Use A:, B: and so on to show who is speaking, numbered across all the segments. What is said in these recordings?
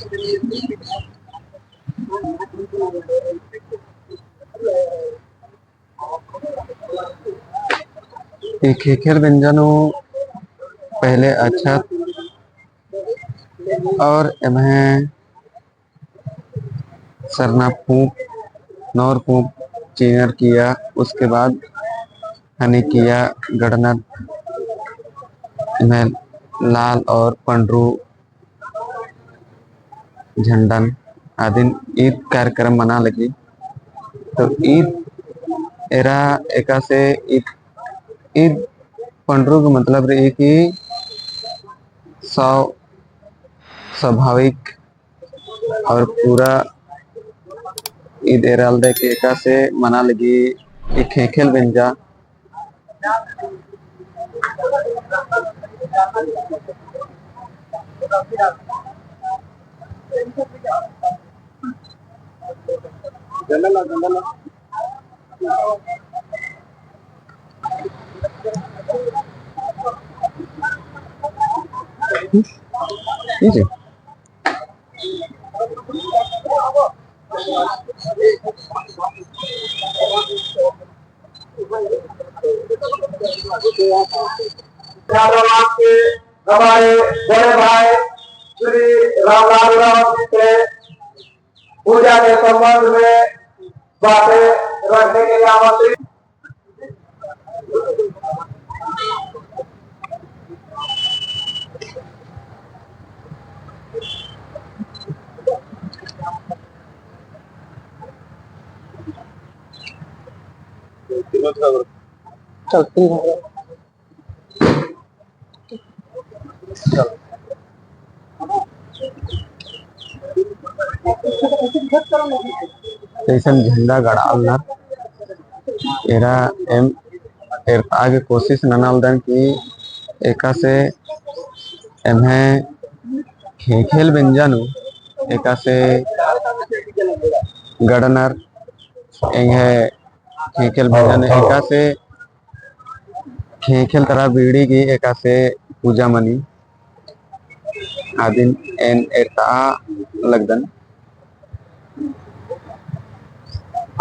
A: ये खेखेल व्यंजनों पहले अक्षत और इन्हें सरना फूंक नौर फूंक चीनर किया। उसके बाद हनी किया गड़ना में लाल और पंडरू झंडन आदि ईद कार्यक्रम मना लगी। तो ईद एरा एका से ईद ईद पंडरू का मतलब रही कि स्वाभाविक और पूरा ईद एराल दे के एका से मना लगी। एक खेखेल व्यंजा जी
B: के हमारे बड़े भाई श्री रामलाल राव जी से पूजा के संबंध में बातें रखने के लिए आमंत्रित।
A: चलती है जैसन झंडा गड़ाल ना एरा एम एर आगे कोशिश ननाल दन की एका से एम्हे खेखेल व्यंजन एका से गड़नर एंगे खेखेल व्यंजन एका से खेखेल तरह बीड़ी की एका से पूजा मनी आदिन एन एरता लगदन।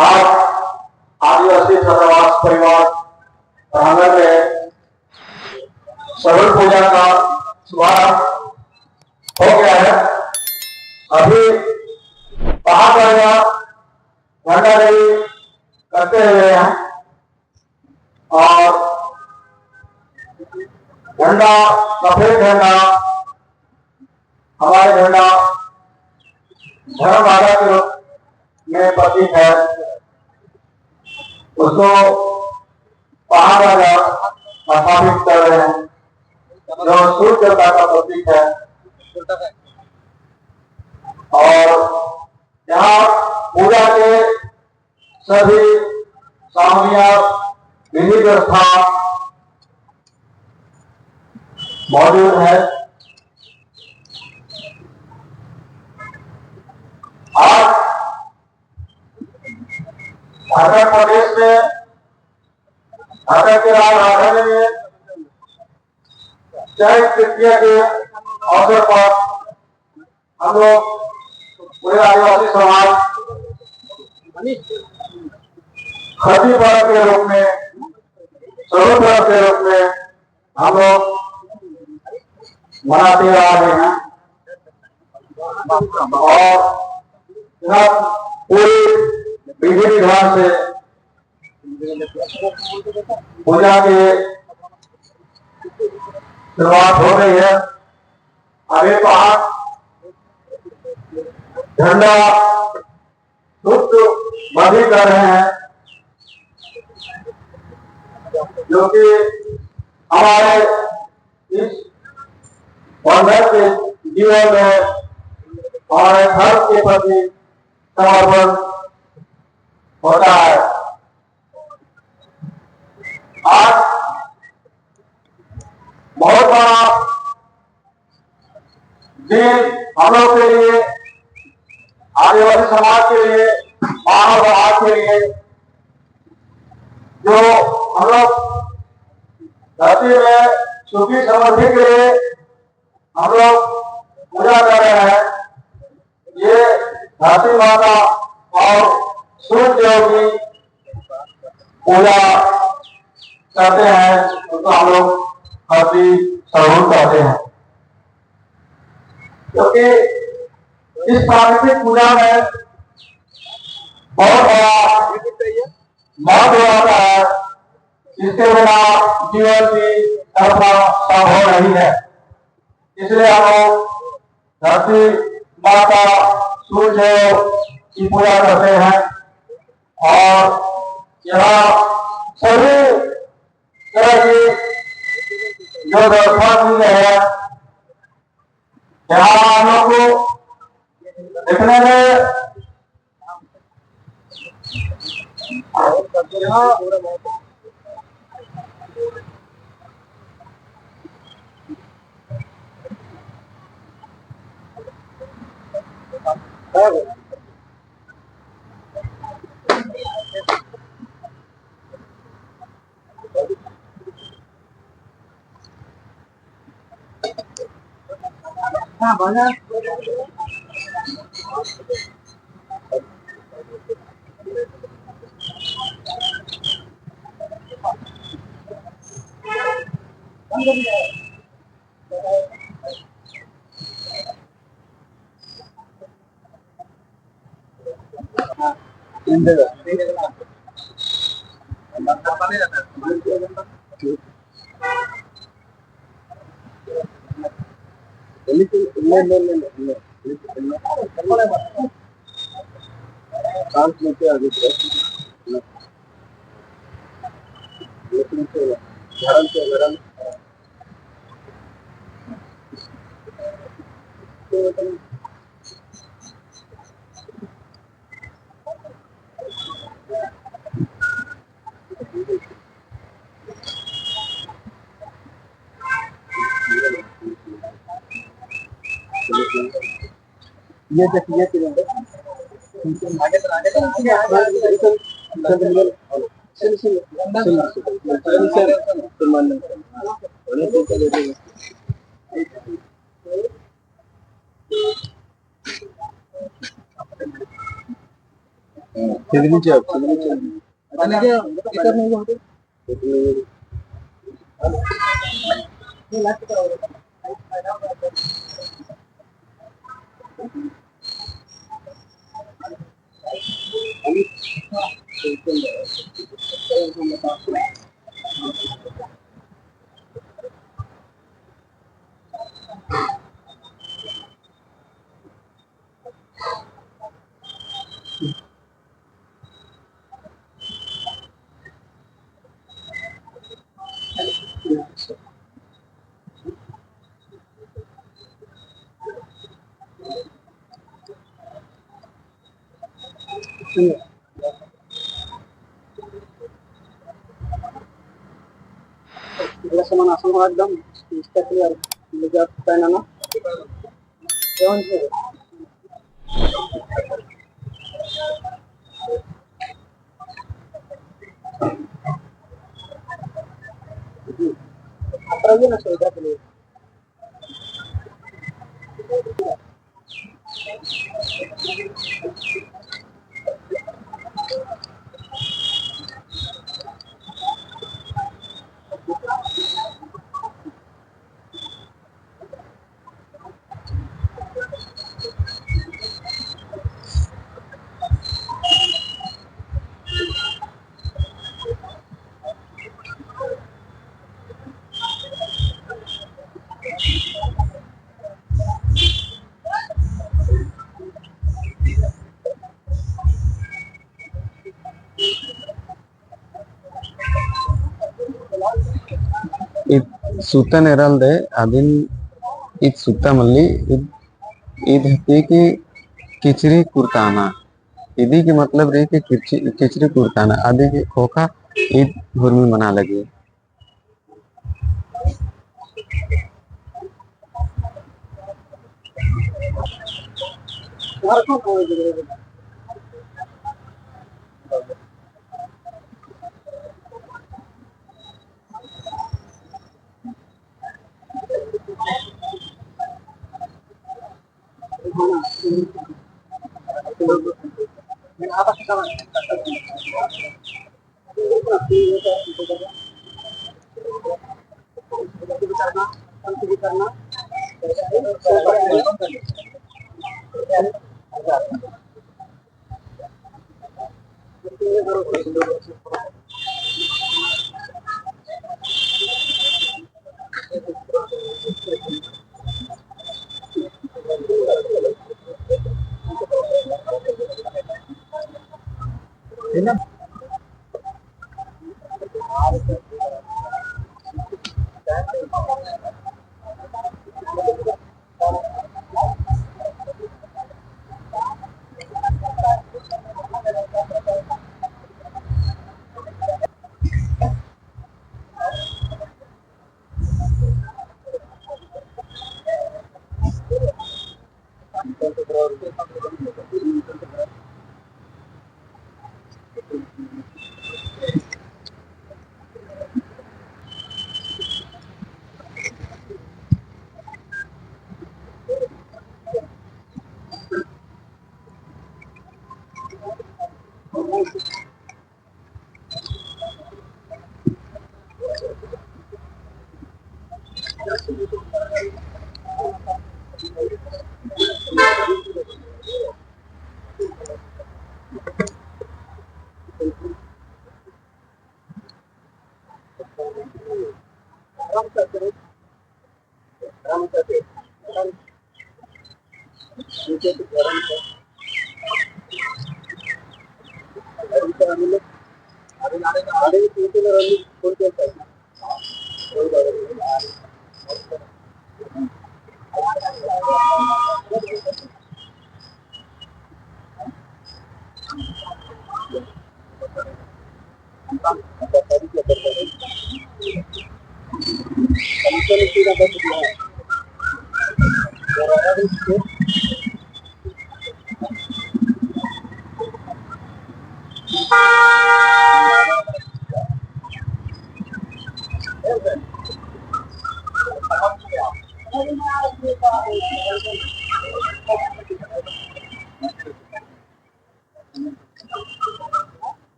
B: आज आदिवासी छात्रावास परिवार प्रांगण में सरल पूजा का शुभारंभ हो गया है। अभी पहाड़ भंडारी करते हुए हैं और झंडा सफेद झंडा हमारे झंडा धर्मवादा के रूप में प्रतीक है। उसको पहाड़ राजा स्थापित कर रहे हैं जो सूर्य देवता का प्रतीक है। और यहाँ पूजा के सभी सामग्रियां विधि व्यवस्था मौजूद है। आज झारखंड प्रदेश में झारखंड के राजधानी में चैत्र तृतीया के अवसर पर हम लोग पूरे आदिवासी समाज खती पर्व के रूप में स्वरूप पर्व के रूप में हम लोग मनाते आ रहे हैं। और पूरी विधि विधान से पूजा की शुरुआत हो रही है। अभी पहाड़ झंडा गुप्त बंदी कर रहे हैं जो कि हमारे इस बंधन के जीवन में हमारे धर्म के प्रति समर्पण होता है। आज बहुत बड़ा दिन हम लोग के लिए आदिवासी समाज के लिए मानव समाज के लिए जो हम लोग धरती में सुखी समृद्धि के लिए हम लोग पूजा कर रहे हैं। धरती माता और सूर्य देव की पूजा करते हैं, उसको हम लोग हरती सरहुल कहते हैं। क्योंकि इस प्राकृतिक पूजा में बहुत बड़ा महत्व होता है, इसके बिना जीवन की कल्पना संभव नहीं है। इसलिए हम लोग धरती माता सूर्य की पूजा करते हैं और यहाँ सभी तरह की जो व्यवस्था की गई है, यहाँ हम लोग को देखने में ये देखिए समान आसन एकदम इसका क्लियर लुगा पहनना एवं अपराधी ना सुविधा के लिए
A: ಇದು ಸುತ್ತನ್ ಇರಲ್ದೆ ಅದನ್ ಇದು ಸುತ್ತಮಲ್ಲಿ ಇದು है कि किचरी कुर्ताना इदी के मतलब रही कि किचरी कुर्ताना आदि के खोखा ईद घुर्मी मना लगी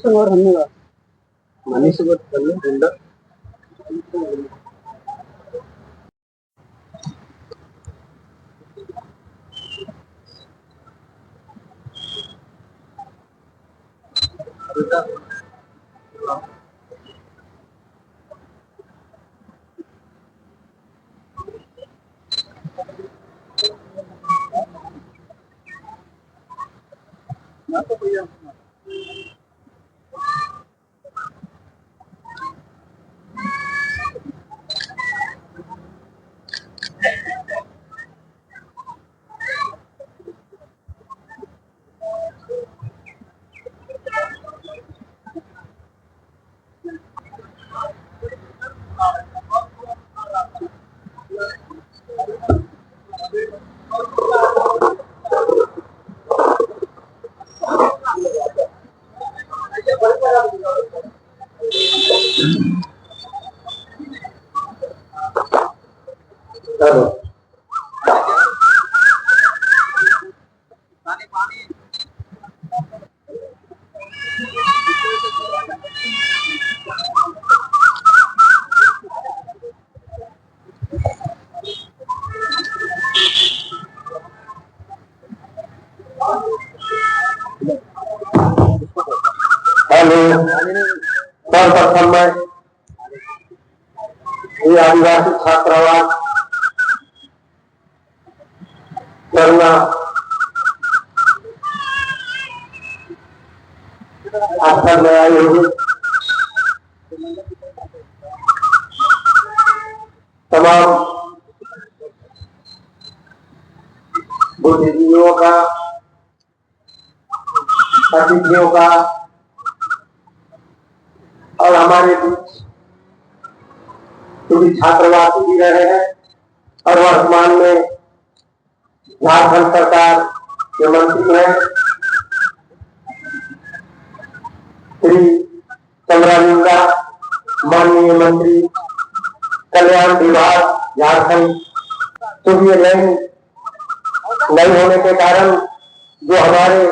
B: और हमने मनीष को सर्वप्रथम मैं ये आदिवासी छात्रावास करुणा आश्रम में आई हुई तमाम बुद्धिजीवियों का, अतिथियों का और हमारे बीच सभी छात्रवासी भी रहे हैं और वर्तमान में झारखंड सरकार के मंत्री हैं श्री चंद्रानंदा, माननीय मंत्री कल्याण विभाग झारखंड। तो ये नहीं होने के कारण जो हमारे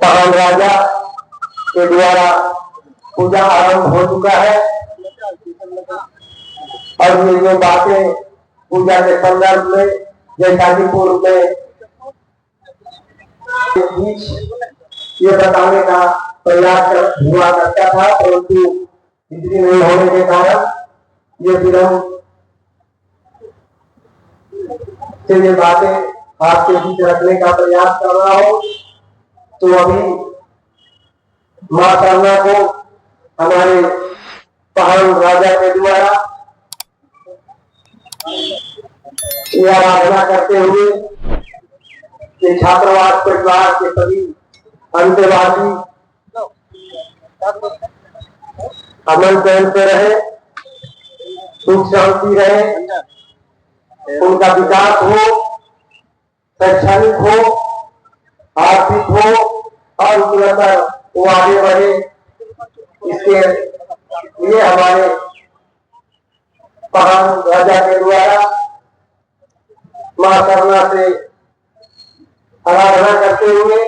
B: पहाड़ राजा के द्वारा पूजा आरंभ हो चुका है और ये जो बातें पूजा के संदर्भ में जैसा कि पूर्व में ये बताने का प्रयास हुआ करता था, परंतु बिजली नहीं होने के कारण ये विलंब से ये बातें आपके बीच रखने का प्रयास कर रहा हूं। तो अभी मां सरना को हमारे पहाड़ राजा के द्वारा यह आराधना करते हुए कि छात्रावास परिवार के सभी अंतवासी अमन चैन से रहे, सुख शांति रहे, उनका विकास हो, शैक्षणिक हो, आर्थिक हो और निरंतर वो आगे बढ़े। इसके लिए हमारे पहाड़ राजा के द्वारा मां सरना से आराधना करते हुए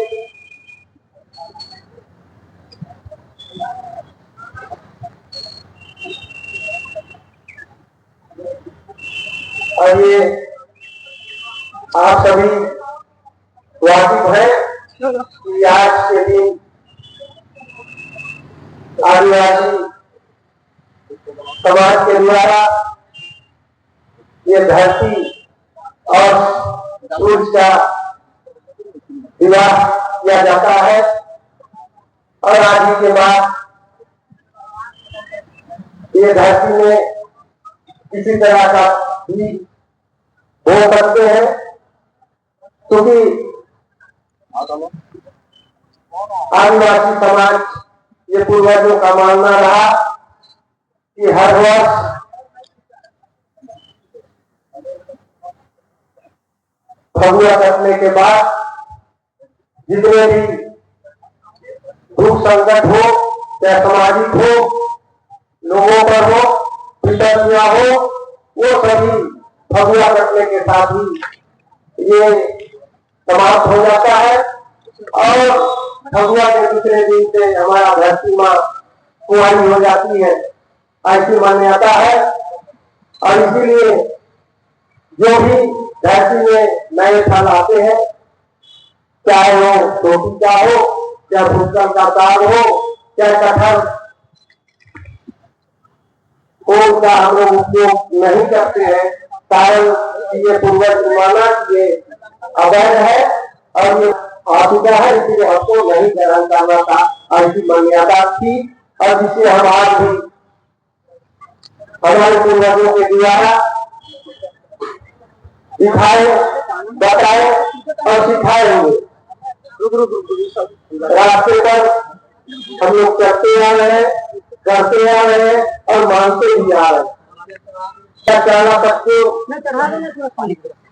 B: और ये आप सभी वाकिफ है कि आज के दिन आदिवासी समाज के द्वारा ये धरती और सूर्य का विवाह किया जाता है और आज ही के बाद ये धरती में किसी तरह का भी हो सकते हैं, क्योंकि आदिवासी समाज ये पूर्वजों का मानना रहा कि हर वर्ष फगुआ कटने के बाद जितने भी दुख संकट हो, चाहे सामाजिक हो, लोगों पर हो, विपत्तियां हो, वो सभी फगुआ कटने के साथ ही ये समाप्त हो जाता है और फगुआ के दूसरे दिन से हमारा धरती माँ कुंवारी हो जाती है, ऐसी मान्यता है। और इसीलिए जो भी धरती में नए फल आते हैं, चाहे वो टोपी का हो, चाहे भूतल का ताग हो, चाहे कटहल का हम लोग उपयोग नहीं करते हैं, कारण ये पूर्वज माना कि ये अवैध है और ये आ चुका है, इसलिए हमको नहीं ग्रहण करना था, ऐसी मान्यता थी। और जिसे हम आज भी हमारे पूर्वजों के द्वारा दिखाए, बताए और सिखाए हुए रास्ते पर हम लोग करते आ रहे हैं, करते आ रहे हैं और मानते भी आ रहे हैं। कहना बच्चों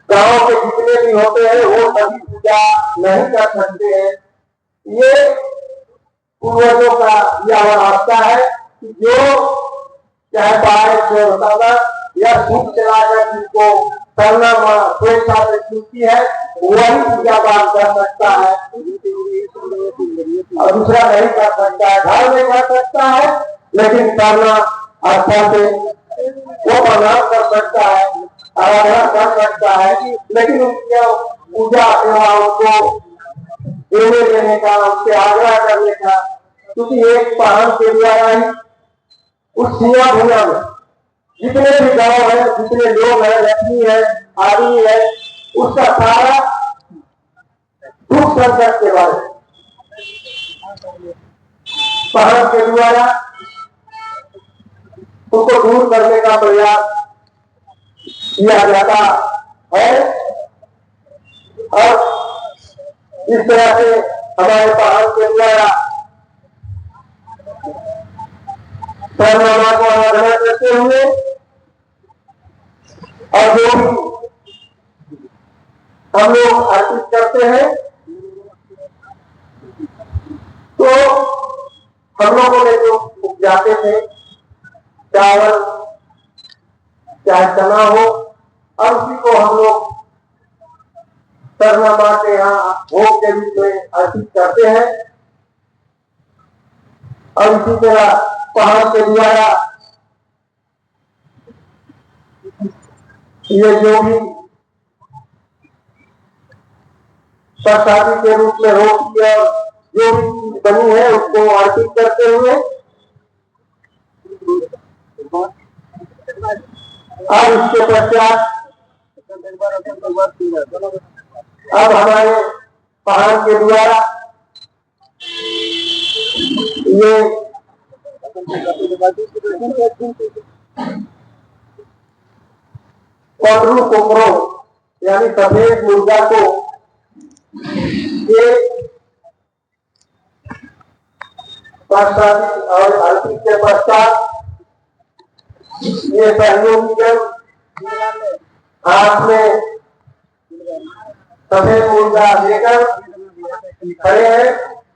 B: गाँव के जितने भी होते हैं वो सभी पूजा नहीं कर सकते हैं। ये पूर्वजों का यह रास्ता है कि जो चाहे बाहर या सूख चलाकर जिनको करना स्वेच्छा से छूटती है वही पूजा पाठ कर सकता है और दूसरा नहीं कर सकता है। घर में कर सकता है लेकिन करना अच्छा से वो प्रणाम कर सकता है, आराधना कर सकता है, लेकिन उनकी पूजा सेवा उनको देने देने का, उनसे आग्रह करने का, क्योंकि एक पहाड़ के द्वारा ही उस सीमा भूमि में जितने भी गांव है, जितने लोग हैं, लक्ष्मी है, आदमी है, उसका सारा दुख संकट के बारे पहाड़ के द्वारा उनको दूर करने का प्रयास किया जाता है। और इस तरह से हमारे पहाड़ के द्वारा परमात्मा को आराधना करते हुए और जो भी हम लोग अर्पित करते हैं तो हम लोगों ने जो उपजाते थे, चावल चाहे चना हो, और उसी को हम लोग सरना माँ के यहाँ भोग के रूप में अर्पित करते हैं। और इसी तरह पहाड़ के द्वारा ये जो भी प्रसादी के रूप में रोटी और जो भी चीज बनी है उसको अर्पित करते हुए और इसके पश्चात अब हमारे पहाड़ के द्वारा ये पटरू कोकरो यानी सफेद मुर्गा को ये प्रसादी और अर्पित के पश्चात ये सहयोगी जन हाथ में सफेद मुर्गा लेकर खड़े हैं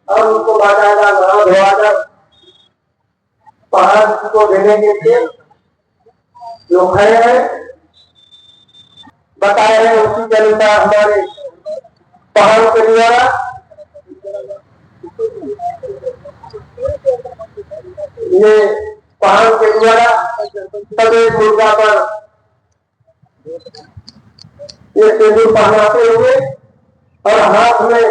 B: और उनको बाकायदा नहा धोआकर पहाड़ को देने के लिए जो खड़े हैं बताए हैं। उसी के अनुसार हमारे पहाड़ के द्वारा ये पहाड़ के द्वारा सफेद मुर्गा पर ये सिंदूर पहनाते हुए और हाथ में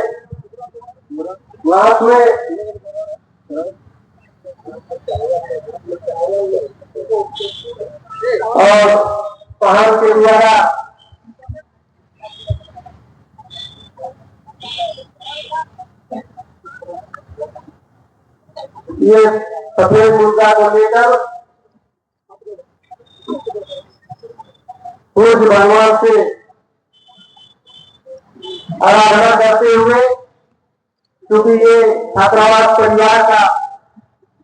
B: और पहाड़ के द्वारा ये सफेद मुर्गा को लेकर सूर्य भगवान से आराधना करते हुए, क्योंकि ये छात्रावास परिवार का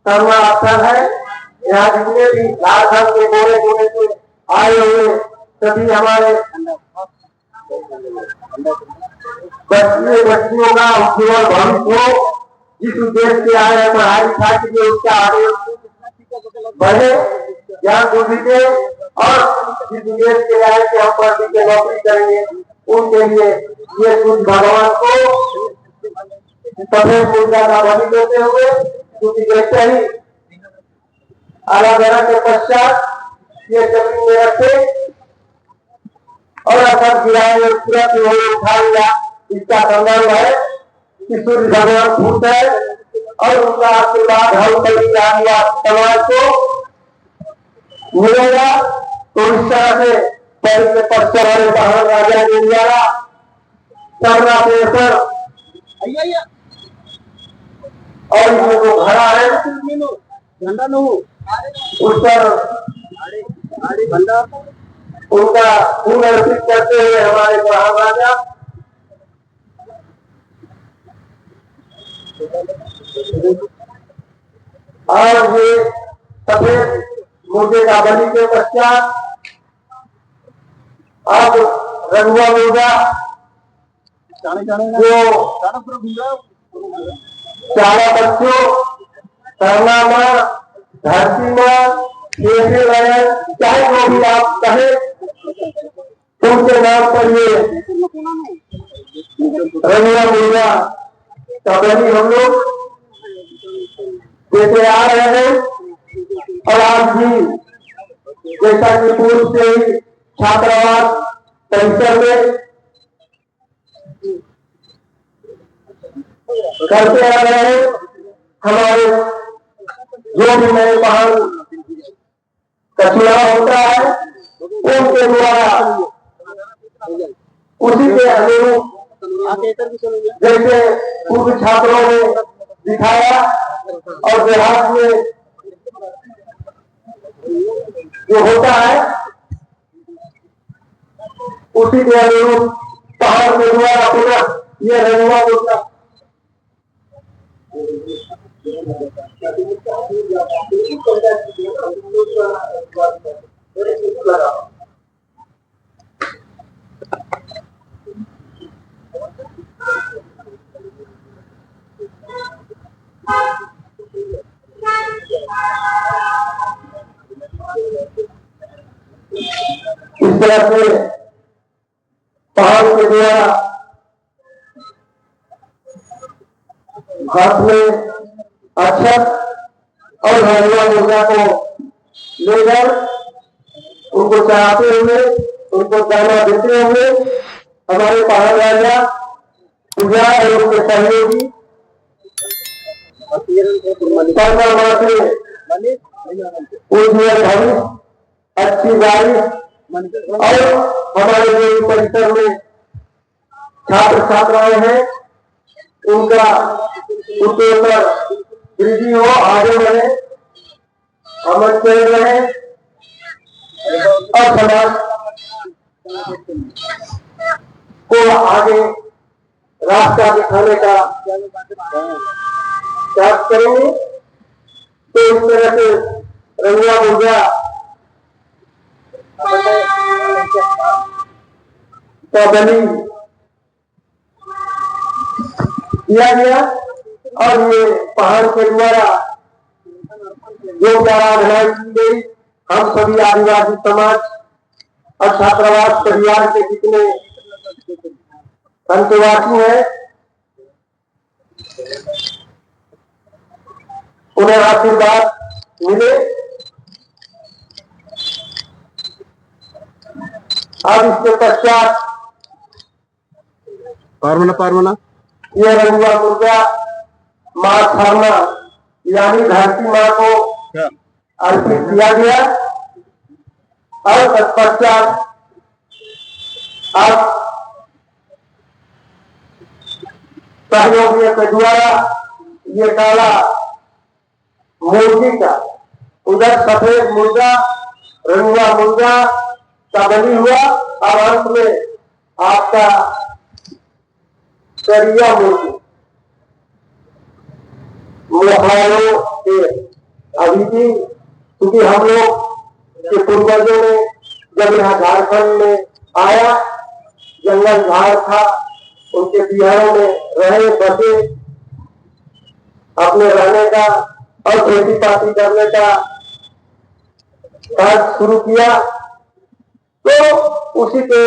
B: कर्मा अवसर है, यहाँ जितने भी झारखंड के कोने कोने से आए हुए सभी हमारे बच्चियों का उज्ज्वल भविष्य हो, जिस उद्देश्य से आए हैं पढ़ाई लिखाई के लिए उसका आगे बढ़े, ज्ञान बुद्धि के, और जिस उद्देश्य से आए कि हम पढ़ लिख के नौकरी करेंगे उनके लिए ये सूर्य भगवान को सफेद मुर्गा का बलि देते हुए, क्योंकि जैसे ही आराधना के पश्चात ये जमीन में रखे और अगर गिराए तुरंत उठा लिया, इसका संदर्भ है कि सूर्य भगवान खुश है और उनका आशीर्वाद हम कभी समाज को मिलेगा। तो इस तरह से पहले पश्चिम वाले पहाड़ राजा के द्वारा सरना पेपर और ये जो घड़ा है उस पर उनका फूल अर्पित करते हुए हमारे महाराजा और ये सफेद मुर्गे का बलि के पश्चात अब रघुआ मुर्गा जो चारा बच्चों सरना माँ धरती माँ केसे नयन चाहे जो भी आप कहे उनके नाम पर ये रघुआ मुर्गा का बलि हम लोग देते आ रहे हैं। और आज भी जैसा कि पूर्व से ही छात्रावास परिसर में करते आ रहे हैं, हमारे जो भी नए वाहन का चुनाव होता है उनके द्वारा उसी के अनुरूप जैसे पूर्व छात्रों ने दिखाया और देहात में जो होता है उसी के अनुरूप पहाड़ के द्वारा पुनः ये रघुआ मुर्गा इस तरह से पहाड़ के द्वारा हाथ में अक्षत और रघुआ मुर्गा को लेकर उनको चढ़ाते हुए उनको दाना देते हुए हमारे पहाड़ राजा पूजा और उनके सहयोगी भविष्य अच्छी बारिश और हमारे जो परिसर में छात्र छात्राएं हैं उनका उत्तरोत्तर वृद्धि हो, आगे बढ़े, अमन चल रहे और समाज को आगे रास्ता दिखाने का प्रयास करेंगे। तो इस तरह से रघुआ मुर्गा का बलि किया गया और ये पहाड़ के द्वारा जो आराधनाएं की गई, हम सभी आदिवासी समाज और छात्रावास परिवार के जितने अंतवासी हैं उन्हें आशीर्वाद मिले। अब इसके पश्चात पारमना ये रघुआ मुर्गा माँ खरना यानी धरती माँ को अर्पित किया गया और तत्पश्चात अब सहयोगियों के द्वारा ये काला मुर्गी का उधर सफेद मुर्गा रघुआ मुर्गा का बलि हुआ और अंत में आपका करिया मुर्गी मुहारों के अभी भी, क्योंकि हम लोग के पूर्वजों ने जब यहाँ झारखंड में आया जंगल झाड़ था उनके बिहारों में रहे बसे अपने रहने का और खेती पाती करने का कार्य शुरू किया। तो उसी के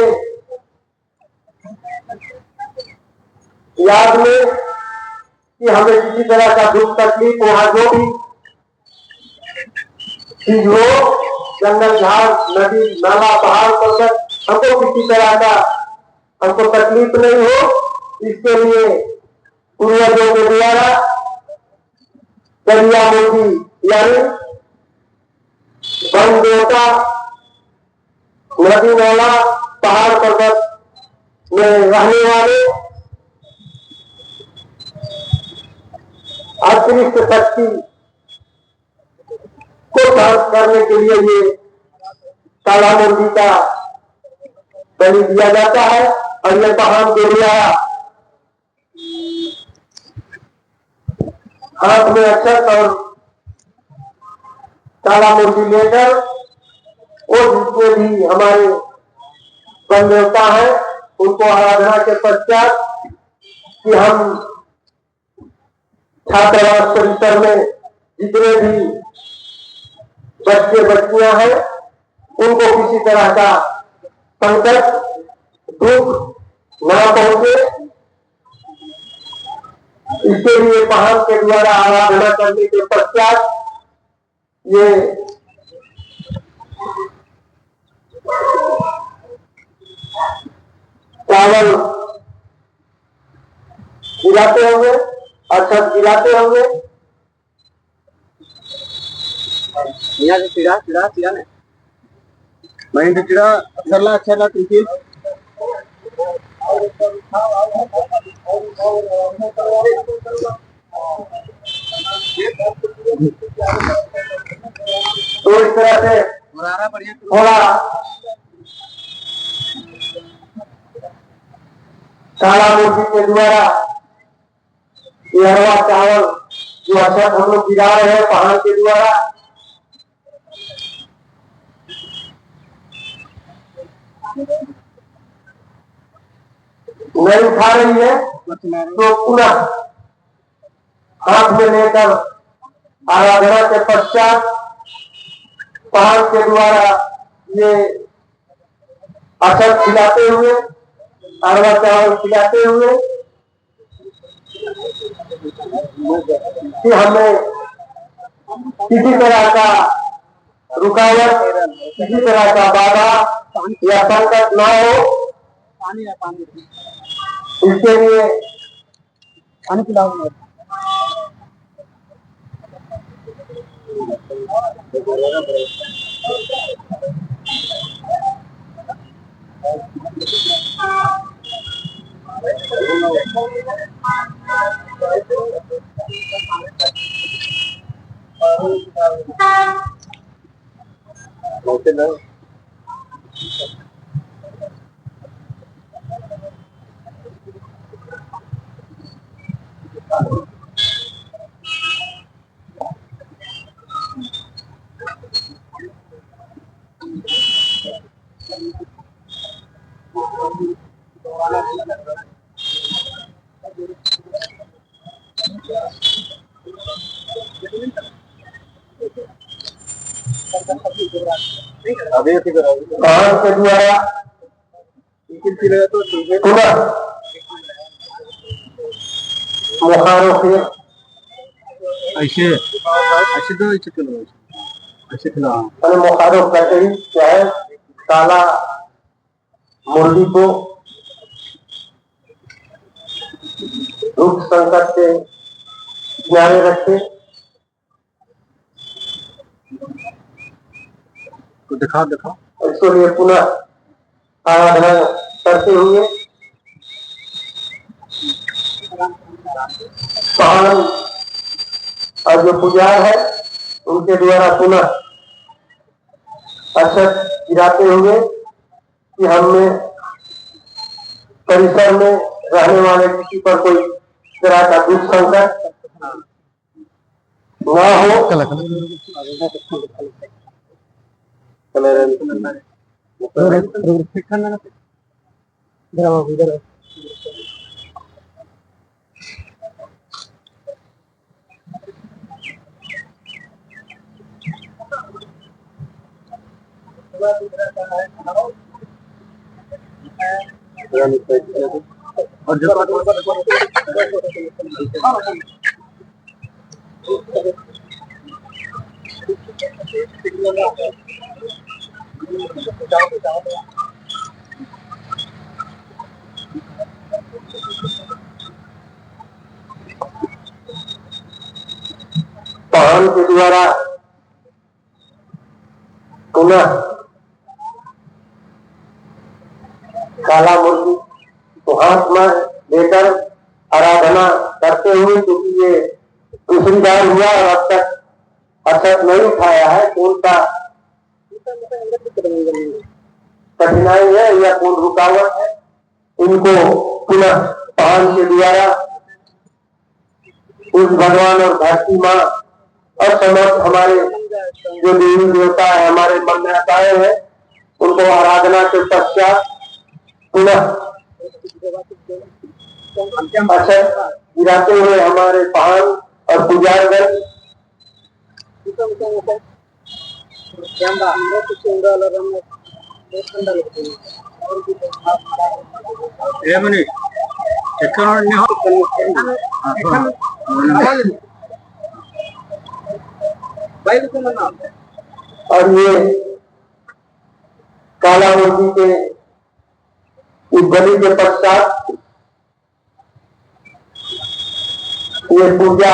B: याद में कि हमें किसी तरह का दुख तकलीफ वहां जो भी चीज हो, जंगल झाड़ नदी नाला पहाड़ पर्वत, हमको किसी तरह का हमको तकलीफ नहीं हो, इसके लिए पूर्वजों के द्वारा करिया मुर्गी यानी वन देवता नदी नाला पहाड़ पर्वत में रहने वाले अतिरिक्त शक्ति को शांत करने के लिए ये काला मुर्गी का बलि दिया जाता है। और ये पहाड़ के लिया हाथ में अक्षत और काला मुर्गी लेकर वो जितने भी हमारे वन देवता है उनको आराधना के पश्चात कि हम छात्रावास परिसर में जितने भी बच्चे बच्चियां हैं उनको किसी तरह का संकट दुख न पहुंचे, इसके लिए पहाड़ के द्वारा आराधना करने के पश्चात ये चावल गिराते होंगे, अक्षत गिराते होंगे। यहाँ से चिड़ा चिड़ा चिड़ा ने मैं तो चिड़ा अक्षरला अक्षरला तुझे तो इस तरह से थोड़ा काला मूर्ति के द्वारा ये हवा चावल जो अक्षत हम लोग गिरा रहे हैं पहाड़ के द्वारा नहीं उठा रही है तो पुनः हाथ में लेकर आराधना के पश्चात पहाड़ के द्वारा ये अक्षत खिलाते हुए अरवा चावल खिलाते हुए कि हमें किसी तरह का रुकावट किसी तरह का बाधा या संकट ना हो, इसके लिए पानी पिलाओ। पहाड़ के द्वारा मुखारों से ऐसे ऐसे तो ऐसे खिला मुखारों कटरी चाहे काला मुर्गी को दुख संकट से किनारे रखे तो दिखा दिखा इसके लिए पुनः आराधना करते हुए पहाड़ और जो पुजारी है उनके द्वारा पुनः अक्षत गिराते हुए कि हमने परिसर में रहने वाले किसी पर कोई तरह का दुख संकट न हो। और जो पहाड़ के द्वारा पुनः काला मुर्गी को हाथ में लेकर आराधना करते हुए, क्योंकि ये दूसरी बार हुआ और अब तक असर नहीं उठाया है। कौन सा कठिनाई है या कौन रुकावट है, इनको पुनः पान के द्वारा उस भगवान और धरती माँ और समस्त हमारे जो देवी देवता है, हमारे मन में आए हैं, उनको आराधना के पश्चात पुनः अच्छा गिराते हुए हमारे पान और पुजारगण और ये काला मूर्ति के इस बलि के पश्चात ये पूजा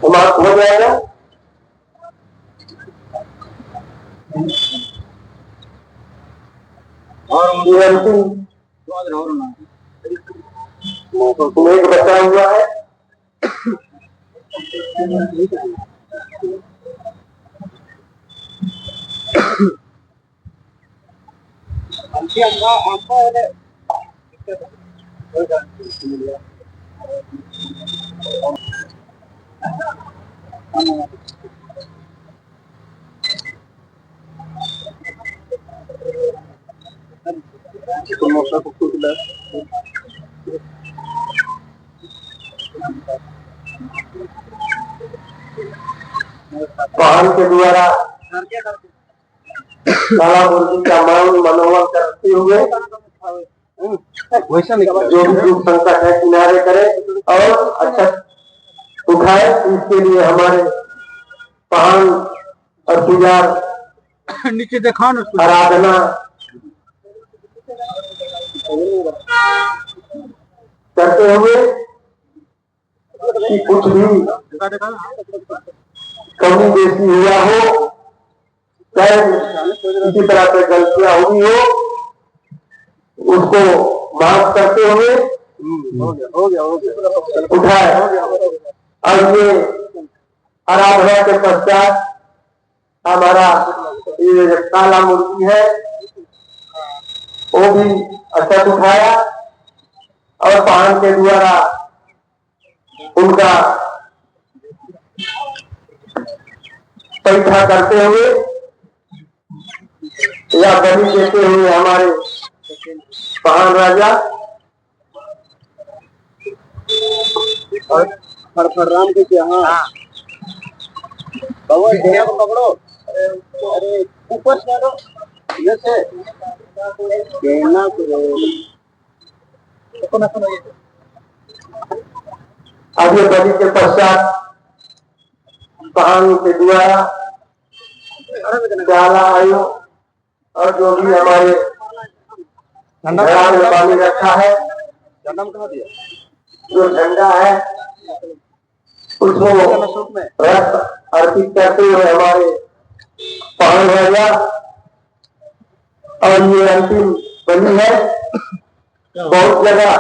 B: समाप्त हो जाएगा। और ये अंतिम मेघ बचा हुआ है। पान के द्वारा काला मूर्ति का मान मनोबल करते हुए जो भी दुख संकट है किनारे करे और अच्छा उठाए। इसके लिए हमारे पान और पूजा
C: नीचे देखा
B: आराधना करते हुए कि कुछ भी कमी बेसी हुआ हो, चाहे किसी तरह से गलतियां हुई हो, उसको माफ करते हुए उठाए। और ये आराधना के पश्चात हमारा ये काला मूर्ति है वो भी अक्षत उठाया और पान के द्वारा उनका परीक्षा करते हुए या बलि देते हुए हमारे पान राजा
C: राम के यहाँ पकड़ो, अरे ऊपर से
B: आगे बलि के पश्चात पान के द्वारा डाला आयु और जो भी हमारे घड़ा में पानी रखा है, जो झंडा है उसको रक्त अर्पित करते हुए हमारे पान राजा। और ये अंतिम बलि है। बहुत जगह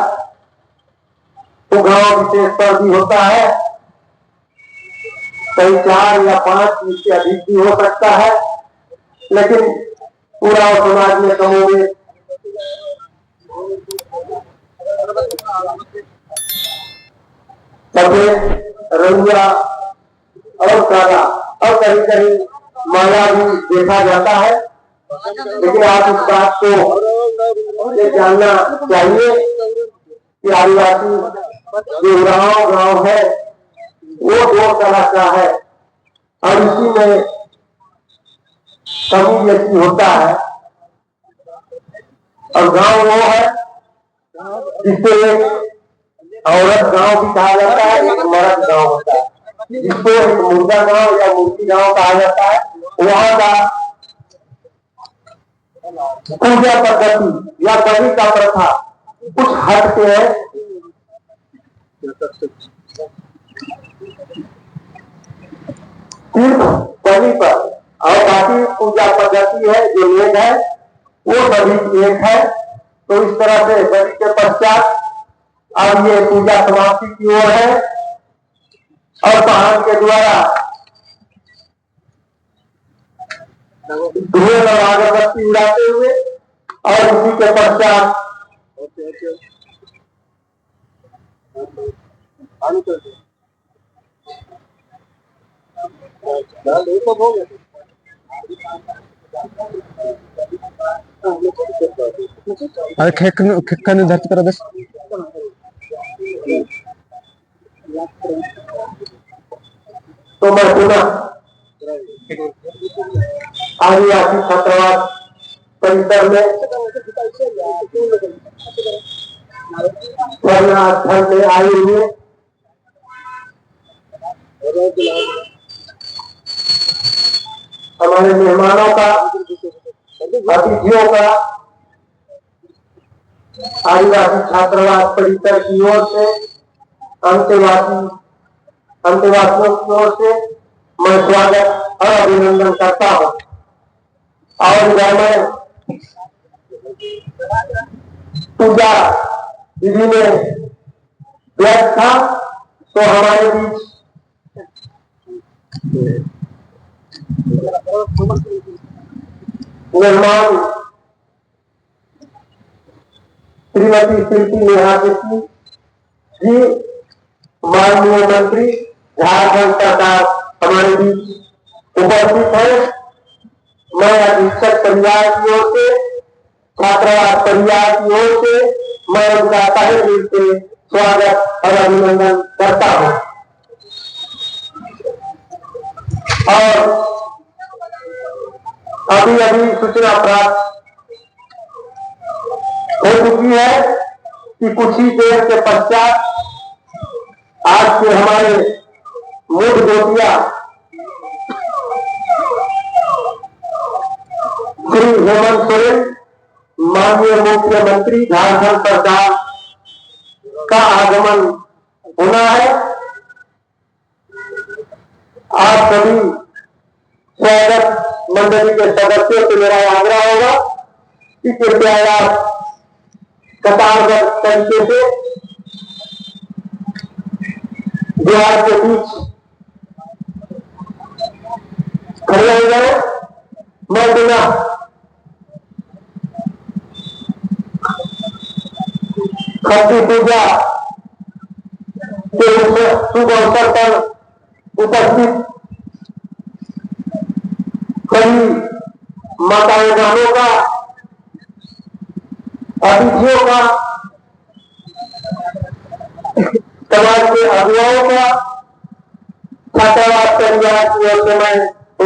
B: गांव विशेष पर भी होता है, कई 4 या 5 इससे अधिक भी हो सकता है, लेकिन पूरा समाज में कमोबेश सफेद, रंगा और काला और कहीं कहीं माला भी देखा जाता है। लेकिन आप इस बात को ये जानना चाहिए कि आदिवासी जो गांव है वो 2 तरह का है और इसी में कमी जैसी होता है। और गांव वो है जिसको औरत गांव भी कहा जाता है, एक मर्द गांव होता है, जिसको एक मुर्गा गांव या मुर्गी गांव कहा जाता है। वहां का पूजा पद्धति या बलि का प्रथा कुछ हट के है। सिर्फ बलि पर और बाकी पूजा पद्धति है जो एक है वो सभी एक है। तो इस तरह से बलि के पश्चात अब ये पूजा समाप्ति की ओर है और पहाड़ के द्वारा धुएं और अगरबत्ती उड़ाते हुए और इसी के पश्चात
A: अरे खेक्का निर्धारित करा बस।
B: तो मैं पुनः आदिवासी छात्रावास परिसर में स्थल में आए हुए हमारे मेहमानों का, अतिथियों का आदिवासी छात्रावास परिसर की ओर से, अंतेवासियों की ओर से मैं स्वागत और अभिनंदन करता हूँ। और जब मैं पूजा विधि में व्यस्त था तो हमारे बीच मेहमान श्रीमती प्रीति नेहा जी, माननीय मंत्री झारखंड सरकार, हमारे बीच उपस्थित है। मैं अधीक्षक परिवार की ओर से, छात्रावास परिवार की ओर से मैं उनका तहे दिल से स्वागत और अभिनंदन करता हूँ। और अभी अभी सूचना प्राप्त हो चुकी है कि कुछ ही देर के पश्चात आज के हमारे मूड गोतिया श्री हेमंत सोरेन, माननीय मुख्यमंत्री झारखंड सरकार का आगमन होना है। आप सभी स्वागत मंडली के सदस्यों से मेरा आग्रह होगा कि कृपया आप कतारबद्ध तरीके से द्वार के बीच खड़े हो जाए। मैं बिना छठी पूजा के शुभ अवसर पर उपस्थित कई माताओं बहनों का, अतिथियों का, समाज के अगुवाओं का, छात्रावास परिवार की ओर से मैं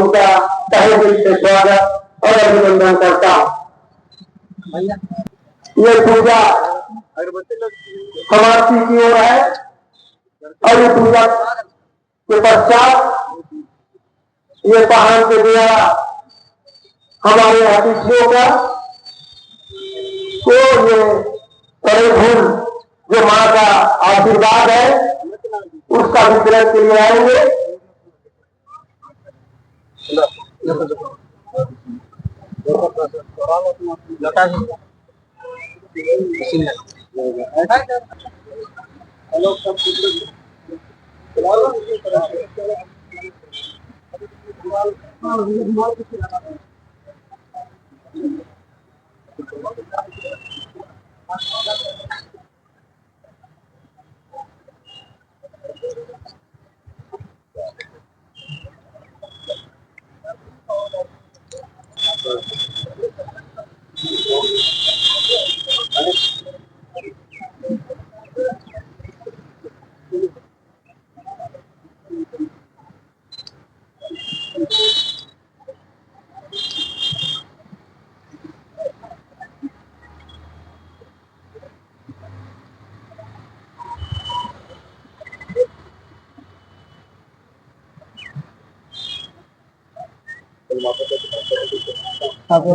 B: उनका तहे दिल से स्वागत और अभिनंदन करता हूँ। ये पूजा समाप्ति की ओर है और ये पूजा के पश्चात ये पहाड़ के द्वारा हमारे अतिथियों का तो ये बड़े फूल जो माँ का आशीर्वाद है उसका वितरण के लिए आएंगे।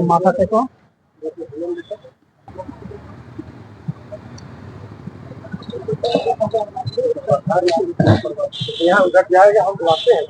B: माथा टेको। यहाँ उधर जाएगा, हम बुलाते हैं।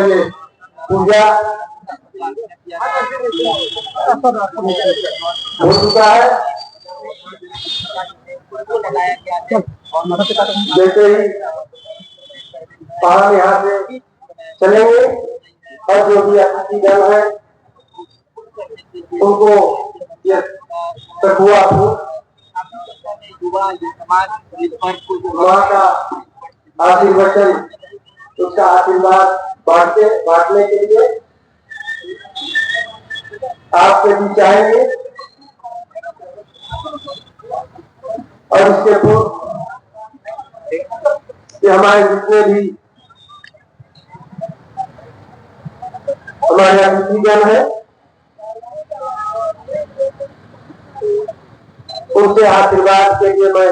B: ये पूजा हो चुका है। जैसे ही पहाड़ यहाँ से चलेंगे और जो भी अतिथिगण है उनको ये सखुआ माँ का आशीर्वचन, उसका आशीर्वाद बांटने के लिए आपसे भी चाहेंगे। और इसके पूर्व कि हमारे जितने भी हमारे अतिथिगण है उनसे आशीर्वाद के लिए मैं